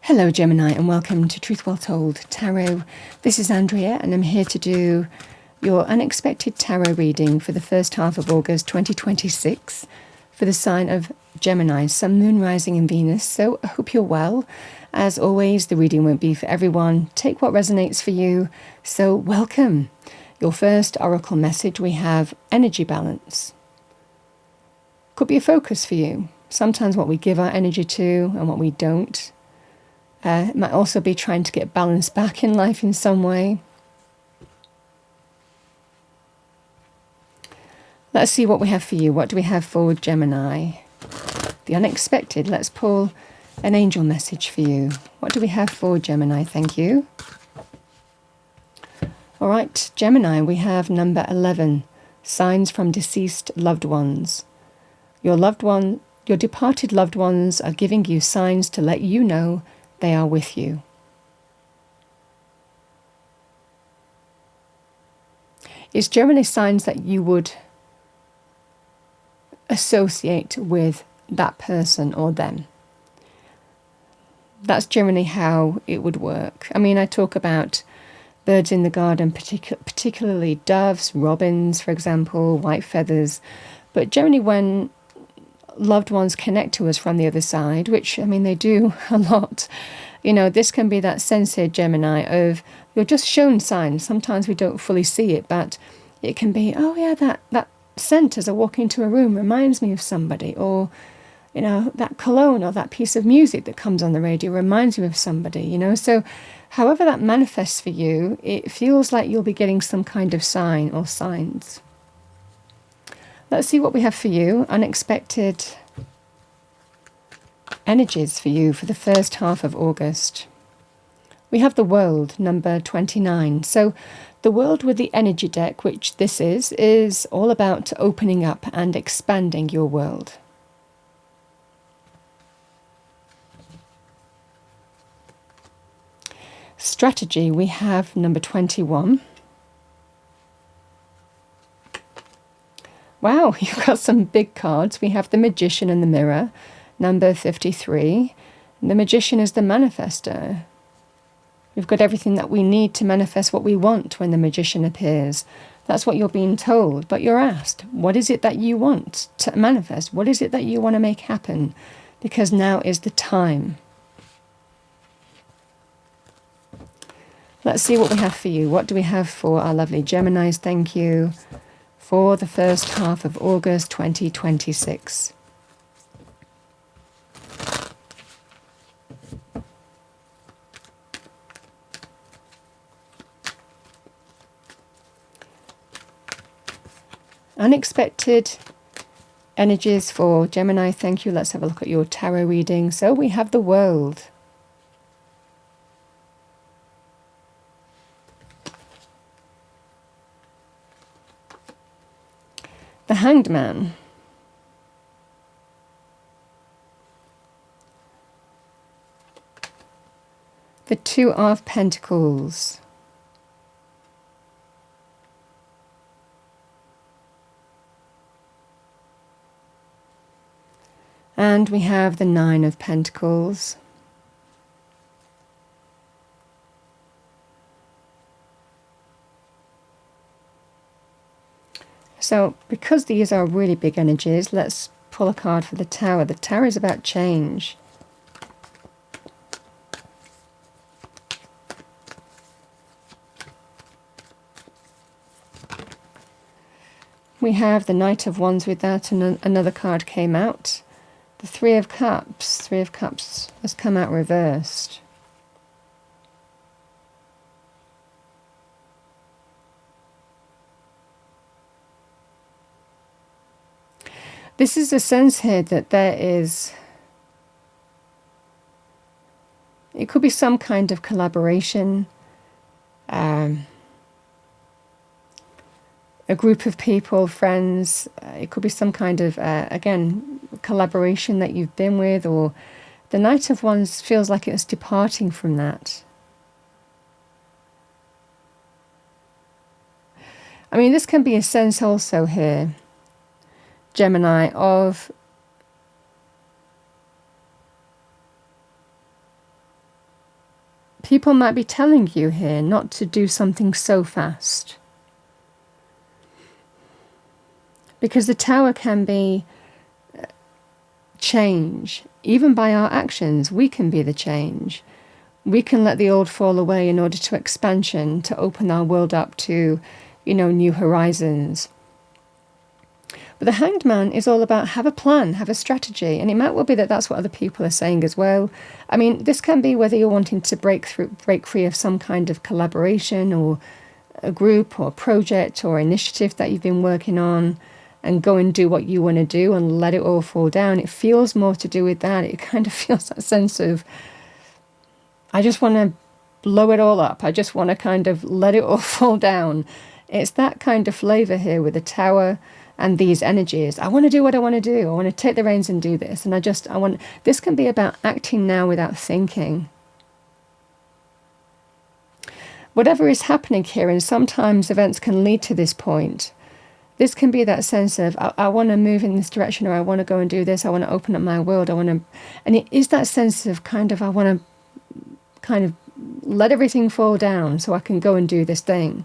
Hello Gemini and welcome to Truth Well Told Tarot. This is Andrea and I'm here to do your unexpected tarot reading for the first half of August 2026 for the sign of Gemini, Sun, Moon, Rising and Venus. So I hope you're well. As always, the reading won't be for everyone. Take what resonates for you. So welcome. Your first oracle message, we have energy balance. Could be a focus for you. Sometimes what we give our energy to and what we don't. It might also be trying to get balance back in life in some way. Let's see what we have for you. What do we have for Gemini? The unexpected. Let's pull an angel message for you. What do we have for Gemini? Thank you. All right, Gemini, we have number 11. Signs from deceased loved ones. Your departed loved ones are giving you signs to let you know they are with you. It's generally signs that you would associate with that person or them. That's generally how it would work. I mean, I talk about birds in the garden, particularly doves, robins, for example, white feathers. But generally when loved ones connect to us from the other side, which, I mean, they do a lot. You know, this can be that sense here, Gemini, of you're just shown signs. Sometimes we don't fully see it, but it can be, oh yeah, that scent as I walk into a room reminds me of somebody, or, you know, that cologne or that piece of music that comes on the radio reminds you of somebody, you know. So however that manifests for you, it feels like you'll be getting some kind of sign or signs. Let's see what we have for you. Unexpected energies for you for the first half of August. We have the World, number 29. So the World with the energy deck, which this is all about opening up and expanding your world. Strategy, we have number 21. Wow, you've got some big cards. We have the Magician and the Mirror, number 53. The Magician is the manifester. We've got everything that we need to manifest what we want when the Magician appears. That's what you're being told, but you're asked, what is it that you want to manifest? What is it that you want to make happen? Because now is the time. Let's see what we have for you. What do we have for our lovely Geminis? Thank you. For the first half of August 2026. Unexpected energies for Gemini. Thank you. Let's have a look at your tarot reading. So we have the World. The Hanged Man. The Two of Pentacles. And we have the Nine of Pentacles. So, because these are really big energies, let's pull a card for the Tower. The Tower is about change. We have the Knight of Wands with that, and another card came out. The Three of Cups. Three of Cups has come out reversed. This is a sense here that there is, it could be some kind of collaboration, a group of people, friends. It could be some kind of, again, collaboration that you've been with, or the Knight of Wands feels like it's departing from that. I mean, this can be a sense also here, Gemini, of People might be telling you here not to do something so fast. Because the Tower can be change. Even by our actions, we can be the change. We can let the old fall away in order to expansion, to open our world up to, new horizons. But the Hanged Man is all about have a plan, have a strategy. And it might well be that that's what other people are saying as well. I mean, this can be whether you're wanting to break free of some kind of collaboration or a group or project or initiative that you've been working on, and go and do what you want to do and let it all fall down. It feels more to do with that. It kind of feels that sense of, I just want to blow it all up. I just want to kind of let it all fall down. It's that kind of flavor here with the Tower and these energies. I want to do what I want to do. I want to take the reins and do this. And this can be about acting now without thinking. Whatever is happening here, and sometimes events can lead to this point. This can be that sense of, I want to move in this direction, or I want to go and do this. I want to open up my world. And it is that sense of I want to kind of let everything fall down so I can go and do this thing.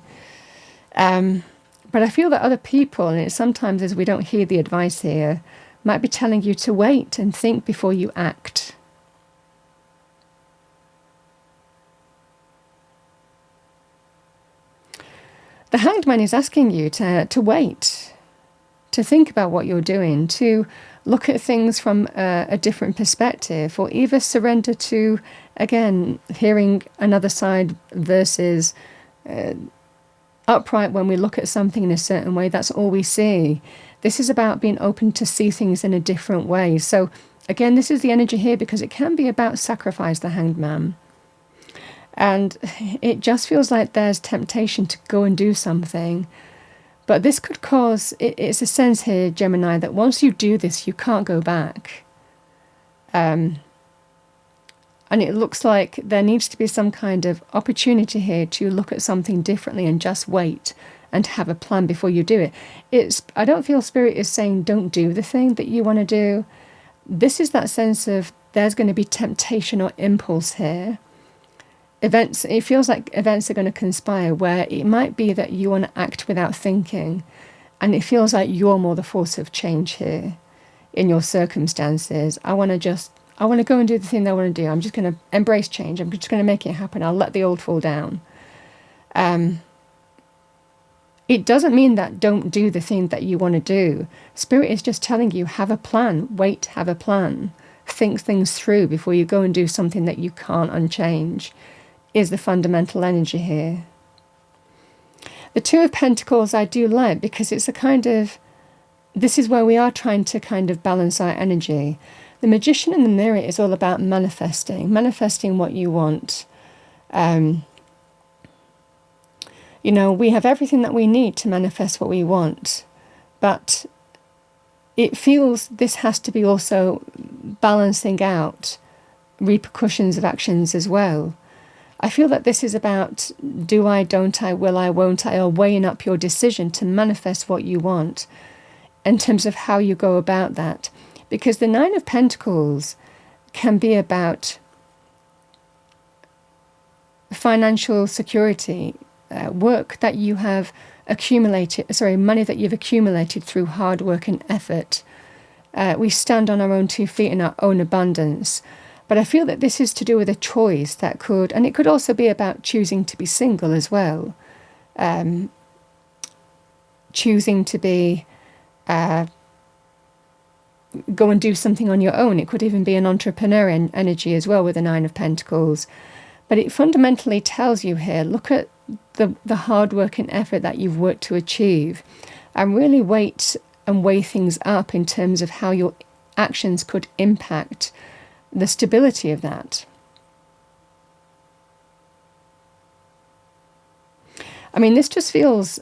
But I feel that other people, and it's sometimes as we don't hear the advice here, might be telling you to wait and think before you act. The Hanged Man is asking you to wait, to think about what you're doing, to look at things from a different perspective, or either surrender to, again, hearing another side versus upright when we look at something in a certain way. That's all we see. This is about being open to see things in a different way. So, again, this is the energy here because it can be about sacrifice, the Hanged Man. And it just feels like there's temptation to go and do something. But this could cause, it's a sense here, Gemini, that once you do this, you can't go back. And it looks like there needs to be some kind of opportunity here to look at something differently and just wait and have a plan before you do it. I don't feel Spirit is saying don't do the thing that you want to do. This is that sense of there's going to be temptation or impulse here. It feels like events are going to conspire where it might be that you want to act without thinking, and it feels like you're more the force of change here in your circumstances. I want to go and do the thing that I want to do. I'm just going to embrace change. I'm just going to make it happen. I'll let the old fall down. It doesn't mean that don't do the thing that you want to do. Spirit is just telling you, have a plan. Wait, have a plan. Think things through before you go and do something that you can't unchange. Is the fundamental energy here. The Two of Pentacles I do like because it's a kind of, this is where we are trying to kind of balance our energy. The Magician in the Mirror is all about manifesting what you want. We have everything that we need to manifest what we want, but it feels this has to be also balancing out repercussions of actions as well. I feel that this is about do I, don't I, will I, won't I, or weighing up your decision to manifest what you want in terms of how you go about that. Because the Nine of Pentacles can be about financial security, work that you have accumulated, money that you've accumulated through hard work and effort. We stand on our own 2 feet in our own abundance. But I feel that this is to do with a choice that could, and it could also be about choosing to be single as well. Choosing to be, go and do something on your own. It could even be an entrepreneurial energy as well with the Nine of Pentacles. But it fundamentally tells you here, look at the hard work and effort that you've worked to achieve, and really wait and weigh things up in terms of how your actions could impact the stability of that. I mean, this just feels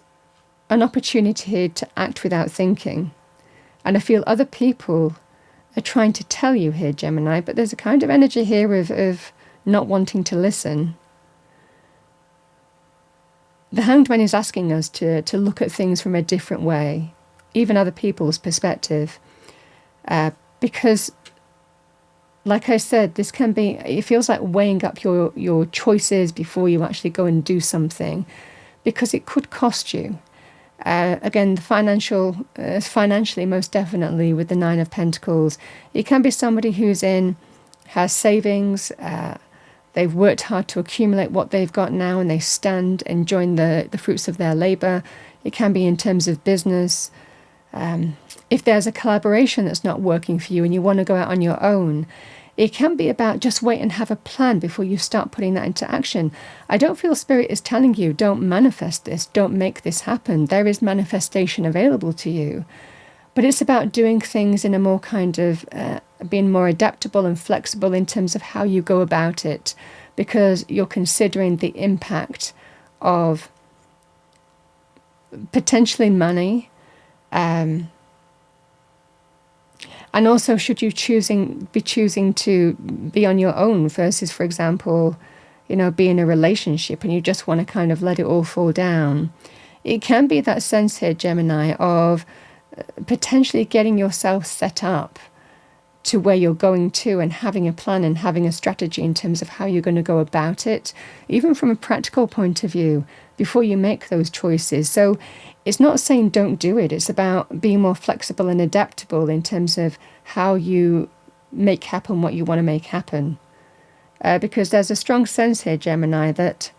an opportunity here to act without thinking. And I feel other people are trying to tell you here, Gemini, but there's a kind of energy here of not wanting to listen. The Hanged Man is asking us to look at things from a different way, even other people's perspective, because like I said, this can be, it feels like weighing up your choices before you actually go and do something, because it could cost you. Again, the financially, most definitely, with the Nine of Pentacles, it can be somebody has savings, they've worked hard to accumulate what they've got now, and they stand enjoying the fruits of their labor. It can be in terms of business. If there's a collaboration that's not working for you and you want to go out on your own, it can be about just wait and have a plan before you start putting that into action. I don't feel Spirit is telling you, don't manifest this, don't make this happen. There is manifestation available to you. But it's about doing things in a more kind of, being more adaptable and flexible in terms of how you go about it, because you're considering the impact of potentially money, and also, should you be choosing to be on your own versus, for example, be in a relationship and you just want to kind of let it all fall down. It can be that sense here, Gemini, of potentially getting yourself set up to where you're going to, and having a plan and having a strategy in terms of how you're going to go about it, even from a practical point of view, before you make those choices. So it's not saying don't do it. It's about being more flexible and adaptable in terms of how you make happen what you want to make happen. Because there's a strong sense here, Gemini, that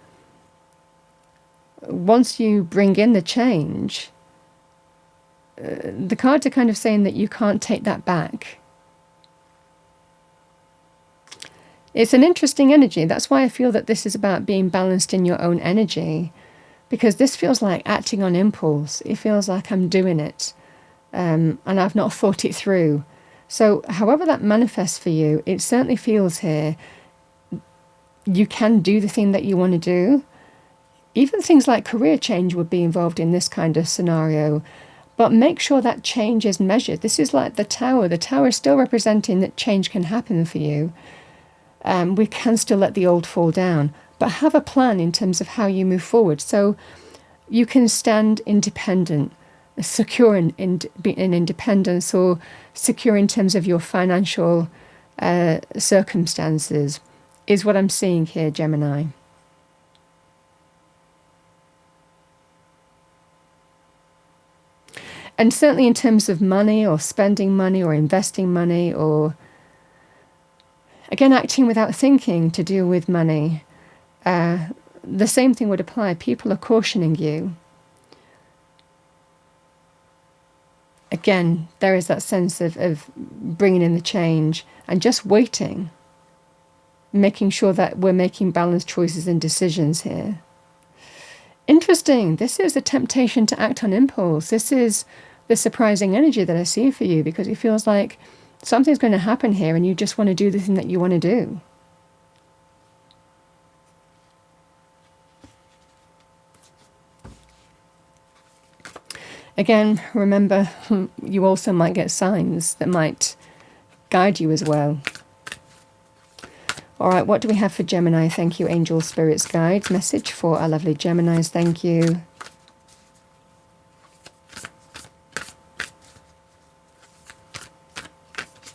once you bring in the change, the cards are kind of saying that you can't take that back. It's an interesting energy. That's why I feel that this is about being balanced in your own energy, because this feels like acting on impulse. It feels like I'm doing it, and I've not thought it through. So however that manifests for you, it certainly feels here you can do the thing that you want to do. Even things like career change would be involved in this kind of scenario. But make sure that change is measured. This is like the Tower. The Tower is still representing that change can happen for you. We can still let the old fall down, but have a plan in terms of how you move forward, so you can stand independent, secure in independence, or secure in terms of your financial circumstances, is what I'm seeing here, Gemini. And certainly in terms of money, or spending money, or investing money, or again, acting without thinking to deal with money, the same thing would apply. People are cautioning you. Again, there is that sense of bringing in the change and just waiting, making sure that we're making balanced choices and decisions here. Interesting. This is a temptation to act on impulse. This is the surprising energy that I see for you, because it feels like something's going to happen here and you just want to do the thing that you want to do. Again, remember, you also might get signs that might guide you as well. All right, what do we have for Gemini? Thank you, angels, spirits, guides. Message for our lovely Geminis. Thank you.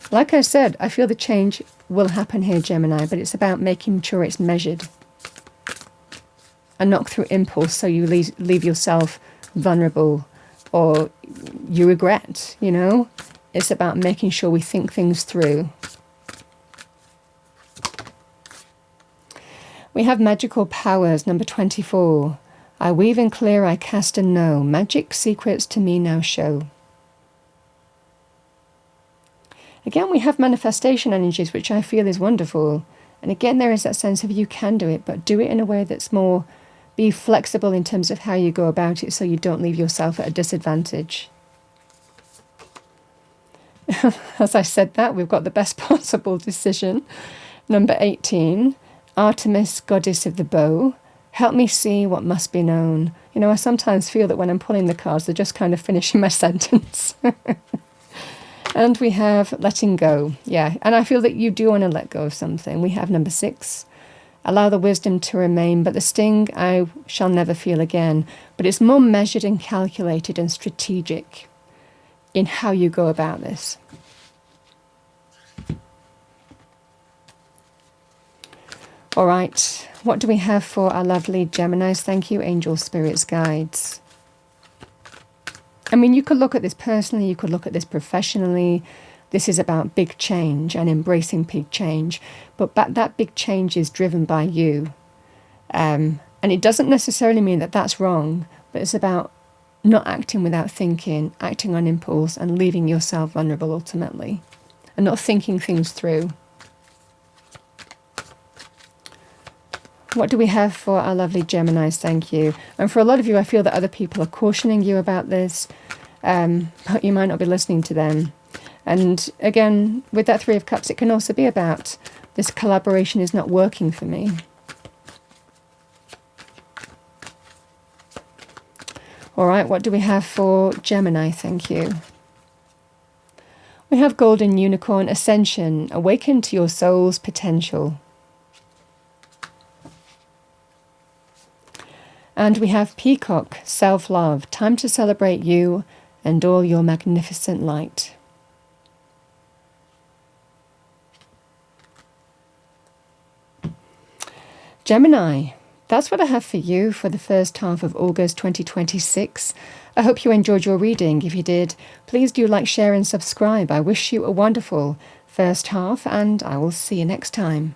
Like I said, I feel the change will happen here, Gemini, but it's about making sure it's measured and not through impulse, so you leave yourself vulnerable or you regret, It's about making sure we think things through. We have magical powers, number 24. I weave and clear, I cast and know. Magic secrets to me now show. Again, we have manifestation energies, which I feel is wonderful. And again, there is that sense of you can do it, but do it in a way that's more, be flexible in terms of how you go about it, so you don't leave yourself at a disadvantage. As I said that, we've got the best possible decision. Number 18, Artemis, goddess of the bow, help me see what must be known. I sometimes feel that when I'm pulling the cards, they're just kind of finishing my sentence. And we have letting go. Yeah, and I feel that you do want to let go of something. We have number 6, allow the wisdom to remain, but the sting I shall never feel again. But it's more measured and calculated and strategic in how you go about this. All right, what do we have for our lovely Geminis? Thank you, angels, spirits, guides. I mean, you could look at this personally, you could look at this professionally. This is about big change and embracing big change, but that big change is driven by you. And it doesn't necessarily mean that that's wrong, but it's about not acting without thinking, acting on impulse and leaving yourself vulnerable ultimately, and not thinking things through. What do we have for our lovely Geminis? Thank you. And for a lot of you, I feel that other people are cautioning you about this, but you might not be listening to them. And again, with that Three of Cups, it can also be about this collaboration is not working for me. All right, what do we have for Gemini? Thank you. We have Golden Unicorn, Ascension, awaken to your soul's potential. And we have Peacock, self-love, time to celebrate you and all your magnificent light. Gemini, that's what I have for you for the first half of August 2026. I hope you enjoyed your reading. If you did, please do like, share and subscribe. I wish you a wonderful first half and I will see you next time.